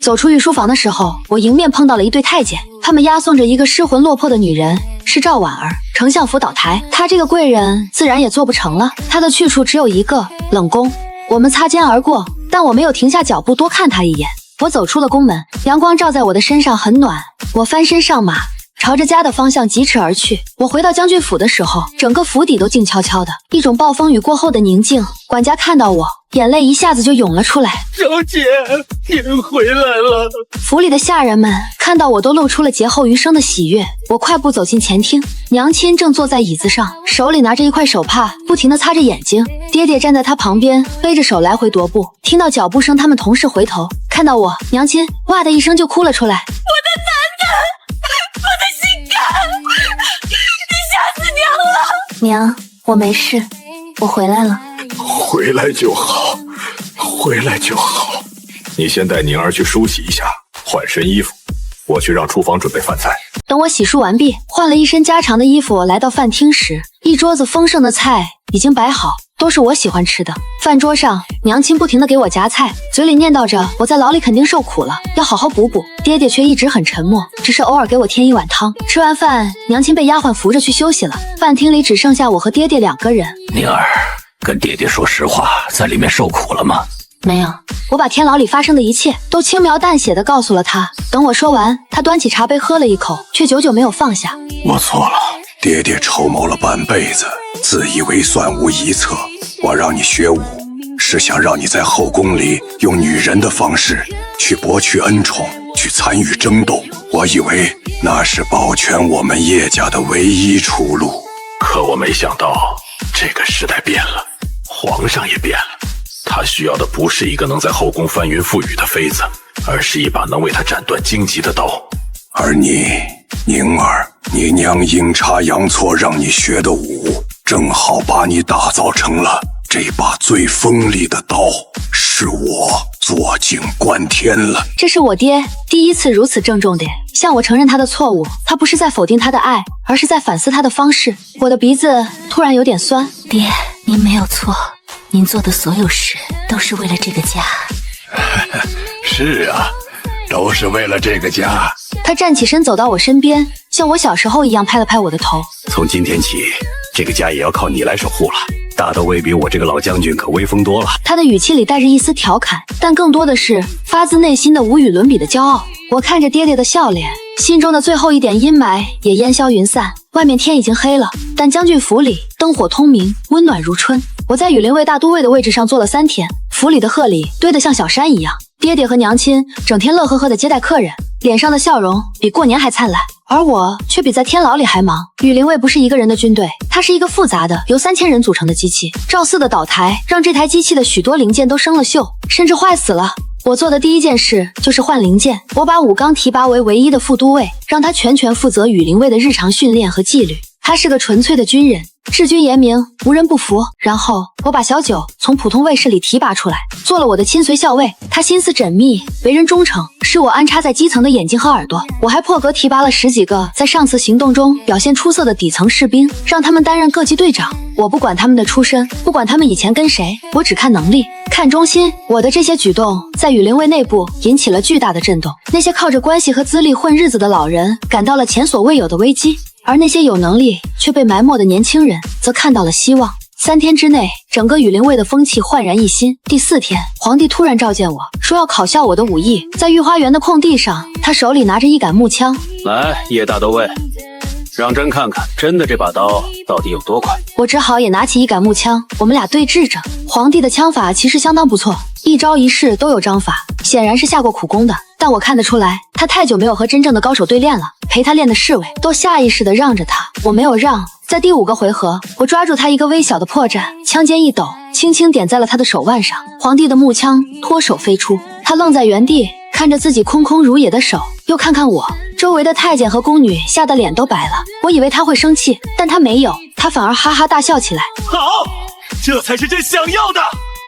走出御书房的时候，我迎面碰到了一对太监，他们押送着一个失魂落魄的女人，是赵婉儿。丞相府倒台，她这个贵人自然也做不成了，她的去处只有一个，冷宫。我们擦肩而过，但我没有停下脚步多看她一眼。我走出了宫门，阳光照在我的身上很暖，我翻身上马，朝着家的方向疾驰而去。我回到将军府的时候，整个府邸都静悄悄的，一种暴风雨过后的宁静。管家看到我，眼泪一下子就涌了出来。小姐，您回来了。府里的下人们看到我都露出了劫后余生的喜悦。我快步走进前厅，娘亲正坐在椅子上，手里拿着一块手帕，不停地擦着眼睛。爹爹站在她旁边，背着手来回踱步。听到脚步声，他们同时回头，看到我，娘亲哇的一声就哭了出来。我的男人，我的心肝，你吓死娘了！娘，我没事，我回来了。回来就好，回来就好。你先带宁儿去梳洗一下，换身衣服，我去让厨房准备饭菜。等我洗漱完毕，换了一身家常的衣服，来到饭厅时，一桌子丰盛的菜已经摆好，都是我喜欢吃的。饭桌上，娘亲不停地给我夹菜，嘴里念叨着我在牢里肯定受苦了，要好好补补。爹爹却一直很沉默，只是偶尔给我添一碗汤。吃完饭，娘亲被丫鬟扶着去休息了。饭厅里只剩下我和爹爹2个人。宁儿，跟爹爹说实话，在里面受苦了吗？没有，我把天牢里发生的一切都轻描淡写地告诉了他。等我说完，他端起茶杯喝了一口，却久久没有放下。我错了，爹爹筹谋了半辈子，自以为算无一策。我让你学武，是想让你在后宫里用女人的方式去博取恩宠，去参与争斗。我以为那是保全我们叶家的唯一出路。可我没想到，这个时代变了，皇上也变了。他需要的不是一个能在后宫翻云覆雨的妃子，而是一把能为他斩断荆棘的刀。而你，宁儿，你娘阴差阳错让你学的武，正好把你打造成了这把最锋利的刀，是我坐井观天了。这是我爹第一次如此郑重地向我承认他的错误。他不是在否定他的爱，而是在反思他的方式。我的鼻子突然有点酸。爹，您没有错，您做的所有事都是为了这个家。是啊，都是为了这个家。他站起身走到我身边，像我小时候一样拍了拍我的头。从今天起，这个家也要靠你来守护了。大都尉比我这个老将军可威风多了。他的语气里带着一丝调侃，但更多的是发自内心的无与伦比的骄傲。我看着爹爹的笑脸，心中的最后一点阴霾也烟消云散。外面天已经黑了，但将军府里灯火通明，温暖如春。我在羽林卫大都尉的位置上坐了3天，府里的贺礼堆得像小山一样。爹爹和娘亲整天乐呵呵地接待客人，脸上的笑容比过年还灿烂，而我却比在天牢里还忙。羽林卫不是一个人的军队，它是一个复杂的由3000人组成的机器。赵四的倒台让这台机器的许多零件都生了锈，甚至坏死了。我做的第一件事就是换零件。我把武刚提拔为唯一的副都尉，让他全权负责羽林卫的日常训练和纪律。他是个纯粹的军人，治军严明，无人不服。然后我把小九从普通卫士里提拔出来，做了我的亲随校尉。他心思缜密，为人忠诚，是我安插在基层的眼睛和耳朵。我还破格提拔了10几个在上次行动中表现出色的底层士兵，让他们担任各级队长。我不管他们的出身，不管他们以前跟谁，我只看能力，看忠心。我的这些举动在羽林卫内部引起了巨大的震动。那些靠着关系和资历混日子的老人感到了前所未有的危机，而那些有能力却被埋没的年轻人则看到了希望。3天之内，整个羽林卫的风气焕然一新。第4天，皇帝突然召见我，说要考效我的武艺。在御花园的空地上，他手里拿着一杆木枪。来，叶大都尉，让朕看看真的这把刀到底有多快。我只好也拿起一杆木枪，我们俩对峙着。皇帝的枪法其实相当不错，一招一式都有章法，显然是下过苦功的。但我看得出来，他太久没有和真正的高手对练了，陪他练的侍卫都下意识地让着他，我没有让。在第5个回合，我抓住他一个微小的破绽，枪尖一抖，轻轻点在了他的手腕上。皇帝的木枪脱手飞出，他愣在原地，看着自己空空如也的手，又看看我。周围的太监和宫女吓得脸都白了。我以为他会生气，但他没有，他反而哈哈大笑起来。好，这才是朕想要的。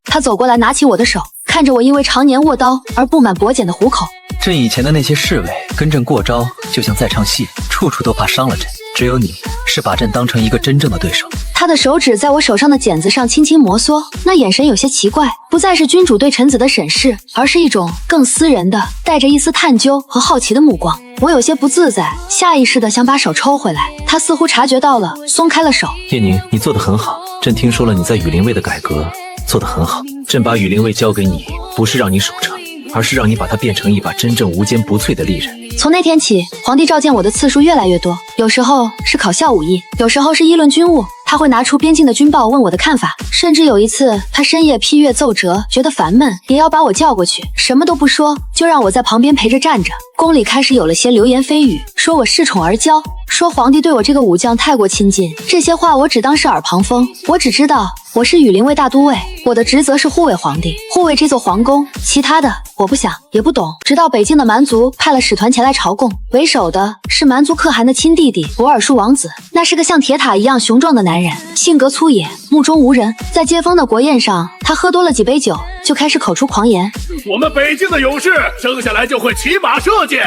他走过来，拿起我的手，看着我因为常年握刀而布满跛茧的虎口。朕以前的那些侍卫跟朕过招，就像在唱戏，处处都怕伤了朕。只有你是把朕当成一个真正的对手。他的手指在我手上的茧子上轻轻摩挲，那眼神有些奇怪，不再是君主对臣子的审视，而是一种更私人的，带着一丝探究和好奇的目光。我有些不自在，下意识的想把手抽回来，他似乎察觉到了，松开了手。叶宁，你做得很好，朕听说了你在羽林卫的改革，做得很好。朕把羽林卫交给你，不是让你守着，而是让你把它变成一把真正无坚不摧的利刃。从那天起，皇帝召见我的次数越来越多，有时候是考校武艺，有时候是议论军务。他会拿出边境的军报问我的看法，甚至有一次他深夜批阅奏折，觉得烦闷，也要把我叫过去，什么都不说，就让我在旁边陪着站着。宫里开始有了些流言蜚语，说我恃宠而骄，说皇帝对我这个武将太过亲近。这些话我只当是耳旁风，我只知道我是羽林卫大都尉，我的职责是护卫皇帝，护卫这座皇宫，其他的我不想也不懂。直到北境的蛮族派了使团前来朝贡，为首的是蛮族可汗的亲弟弟博尔术王子，那是个像铁塔一样雄壮的男人，性格粗野，目中无人。在接风的国宴上，他喝多了几杯酒，就开始口出狂言。我们北境的勇士生下来就会骑马射箭，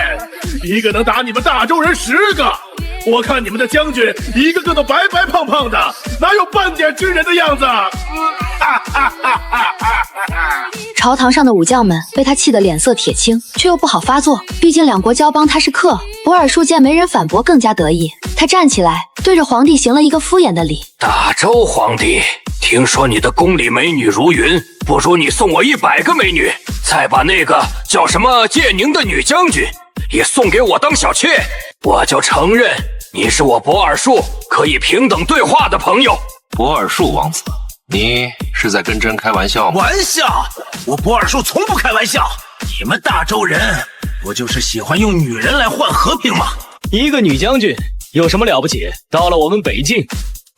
一个能打你们大周人10个。我看你们的将军一个个都白白胖胖的，哪有半点知人的样子？朝堂上的武将们被他气得脸色铁青，却又不好发作，毕竟两国交邦他是客。博尔术见没人反驳，更加得意。他站起来，对着皇帝行了一个敷衍的礼。大周皇帝，听说你的宫里美女如云，不如你送我100个美女，再把那个叫什么叶宁的女将军也送给我当小妾，我就承认你是我博尔术可以平等对话的朋友。博尔术王子，你是在跟朕开玩笑吗？玩笑？我博尔术从不开玩笑。你们大周人不就是喜欢用女人来换和平吗？一个女将军有什么了不起？到了我们北境，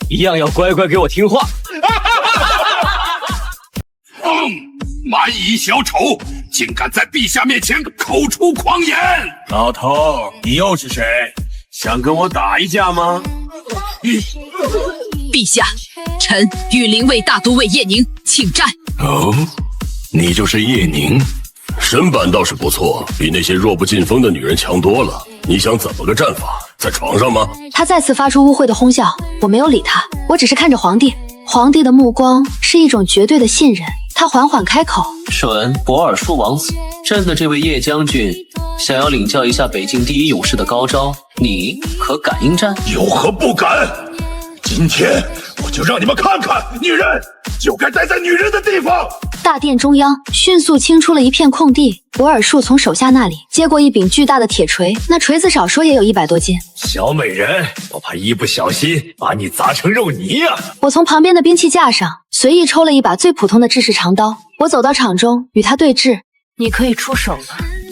一样要乖乖给我听话。蛮夷小丑，竟敢在陛下面前口出狂言！老头，你又是谁？想跟我打一架吗？陛下，臣羽林卫大都尉叶宁，请战。哦，你就是叶宁，身板倒是不错，比那些弱不禁风的女人强多了。你想怎么个战法？在床上吗？他再次发出污秽的哄笑，我没有理他，我只是看着皇帝。皇帝的目光是一种绝对的信任。他缓缓开口：准博尔术王子，朕的这位叶将军想要领教一下北境第一勇士的高招，你可敢应战？有何不敢？今天我就让你们看看，女人就该待在女人的地方。大殿中央迅速清出了一片空地，博尔术从手下那里接过一柄巨大的铁锤，那锤子少说也有100多斤。小美人，我怕一不小心把你砸成肉泥呀！我从旁边的兵器架上随意抽了一把最普通的制式长刀，我走到场中与他对峙。你可以出手了。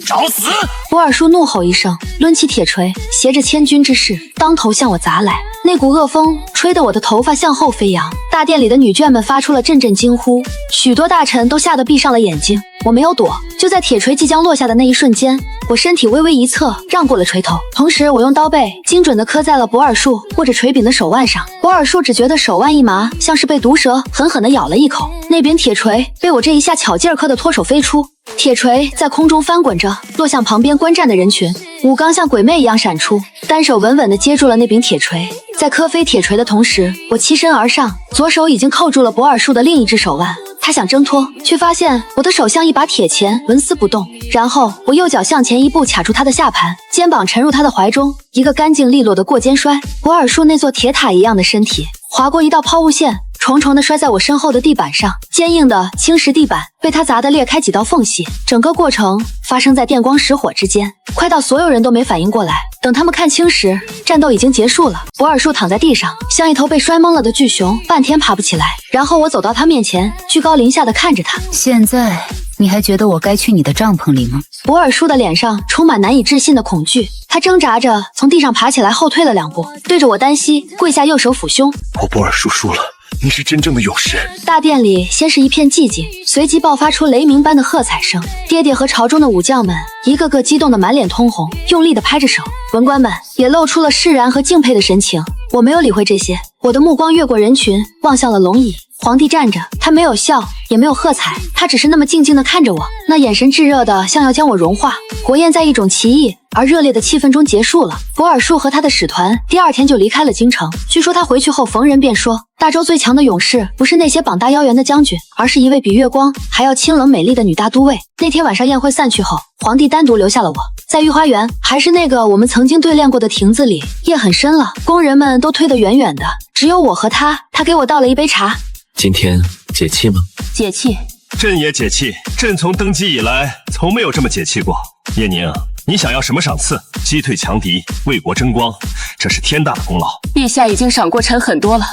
找死！博尔术怒吼一声，抡起铁锤，携着千钧之势，当头向我砸来。那股恶风吹得我的头发向后飞扬，大殿里的女眷们发出了阵阵惊呼，许多大臣都吓得闭上了眼睛。我没有躲，就在铁锤即将落下的那一瞬间，我身体微微一侧，让过了锤头，同时我用刀背精准地磕在了博尔术握着锤柄的手腕上。博尔术只觉得手腕一麻，像是被毒蛇狠狠地咬了一口，那柄铁锤被我这一下巧劲儿磕得脱手飞出，铁锤在空中翻滚着，落向旁边观战的人群。武刚像鬼魅一样闪出，单手稳稳地接住了那柄铁锤。在磕飞铁锤的同时，我欺身而上，左手已经扣住了博尔术的另一只手腕。他想挣脱，却发现我的手像一把铁钳，纹丝不动。然后我右脚向前一步，卡住他的下盘，肩膀沉入他的怀中，一个干净利落的过肩摔。博尔术那座铁塔一样的身体划过一道抛物线，重重地摔在我身后的地板上，坚硬的青石地板被他砸得裂开几道缝隙。整个过程发生在电光石火之间，快到所有人都没反应过来。等他们看清时，战斗已经结束了。博尔术躺在地上，像一头被摔懵了的巨熊，半天爬不起来。然后我走到他面前，居高临下的看着他。现在你还觉得我该去你的帐篷里吗？博尔术的脸上充满难以置信的恐惧，他挣扎着从地上爬起来，后退了2步，对着我单膝跪下，右手抚胸。我博尔术输了，你是真正的勇士。大殿里先是一片寂静，随即爆发出雷鸣般的喝彩声。爹爹和朝中的武将们一个个激动的满脸通红，用力的拍着手。文官们也露出了释然和敬佩的神情。我没有理会这些，我的目光越过人群，望向了龙椅。皇帝站着，他没有笑，也没有喝彩，他只是那么静静地看着我，那眼神炙热的像要将我融化。国宴在一种奇异而热烈的气氛中结束了。博尔术和他的使团第2天就离开了京城。据说他回去后逢人便说，大周最强的勇士不是那些膀大腰圆的将军，而是一位比月光还要清冷美丽的女大都尉。那天晚上宴会散去后，皇帝单独留下了我，在御花园，还是那个我们曾经对练过的亭子里。夜很深了，工人们都退得远远的，只有我和他。他给我倒了一杯茶。今天解气吗？解气。朕也解气，朕从登基以来从没有这么解气过。叶宁，你想要什么赏赐？击退强敌，为国争光，这是天大的功劳。陛下已经赏过臣很多了，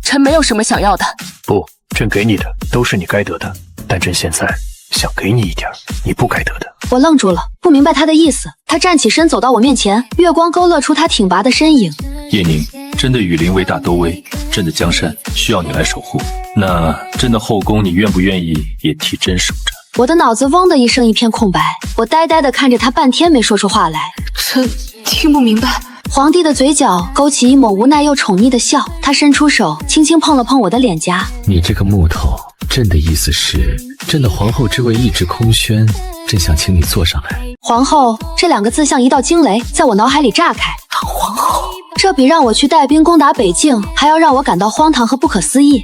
臣没有什么想要的。不，朕给你的都是你该得的，但朕现在想给你一点你不该得的。我愣住了，不明白他的意思。他站起身走到我面前，月光勾勒出他挺拔的身影。叶宁，朕的羽林为大都尉，朕的江山需要你来守护。那朕的后宫，你愿不愿意也替朕守着？我的脑子嗡的一声一片空白，我呆呆地看着他半天没说出话来。臣听不明白。皇帝的嘴角勾起一抹无奈又宠溺的笑，他伸出手轻轻碰了碰我的脸颊。你这个木头，朕的意思是，朕的皇后之位一直空轩，朕想请你坐上来。皇后这两个字像一道惊雷，在我脑海里炸开。皇后，这比让我去带兵攻打北境还要让我感到荒唐和不可思议。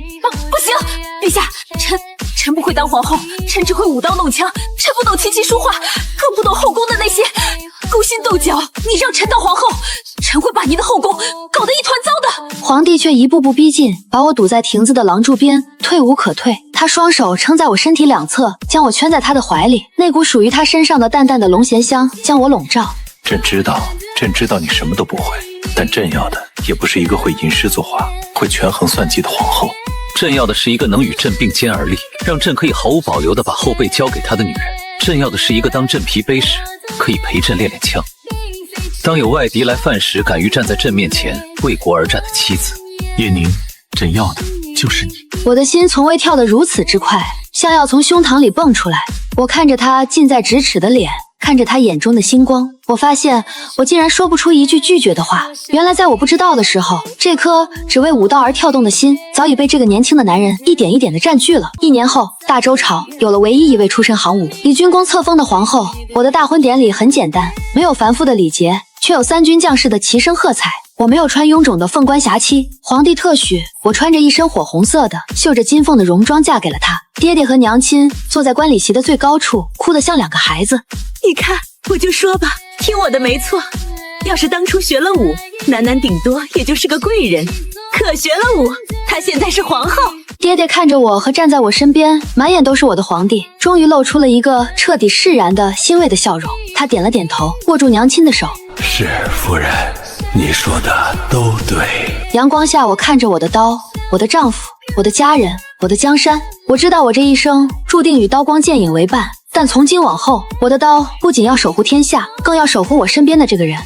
不行，陛下，臣不会当皇后，臣只会舞刀弄枪，臣不懂琴棋书画，更不懂后宫的那些勾心斗角。你让臣当皇后，臣会把您的后宫搞得一团糟的。皇帝却一步步逼近，把我堵在亭子的廊柱边，退无可退。他双手撑在我身体两侧，将我圈在他的怀里，那股属于他身上的淡淡的龙涎香将我笼罩。朕知道你什么都不会，但朕要的也不是一个会吟诗作画、会权衡算计的皇后。朕要的是一个能与朕并肩而立，让朕可以毫无保留地把后背交给她的女人。朕要的是一个当朕疲惫时可以陪朕练练枪，当有外敌来犯时敢于站在朕面前为国而战的妻子。叶宁，朕要的就是你。我的心从未跳得如此之快，像要从胸膛里蹦出来。我看着他近在咫尺的脸，看着他眼中的星光，我发现我竟然说不出一句拒绝的话。原来在我不知道的时候，这颗只为武道而跳动的心早已被这个年轻的男人一点一点地占据了。1年后，大周朝有了唯一一位出身行伍、以军功册封的皇后。我的大婚典礼很简单，没有繁复的礼节，却有3军将士的齐声喝彩。我没有穿臃肿的凤冠霞帔，皇帝特许我穿着一身火红色的绣着金凤的戎装嫁给了他。爹爹和娘亲坐在观礼席的最高处，哭得像2个孩子。你看，我就说吧，听我的没错。要是当初学了武，楠楠顶多也就是个贵人，可学了武，她现在是皇后。爹爹看着我和站在我身边满眼都是我的皇帝，终于露出了一个彻底释然的欣慰的笑容。他点了点头，握住娘亲的手。是夫人，你说的都对。阳光下，我看着我的刀，我的丈夫，我的家人，我的江山。我知道我这一生注定与刀光剑影为伴，但从今往后，我的刀不仅要守护天下，更要守护我身边的这个人。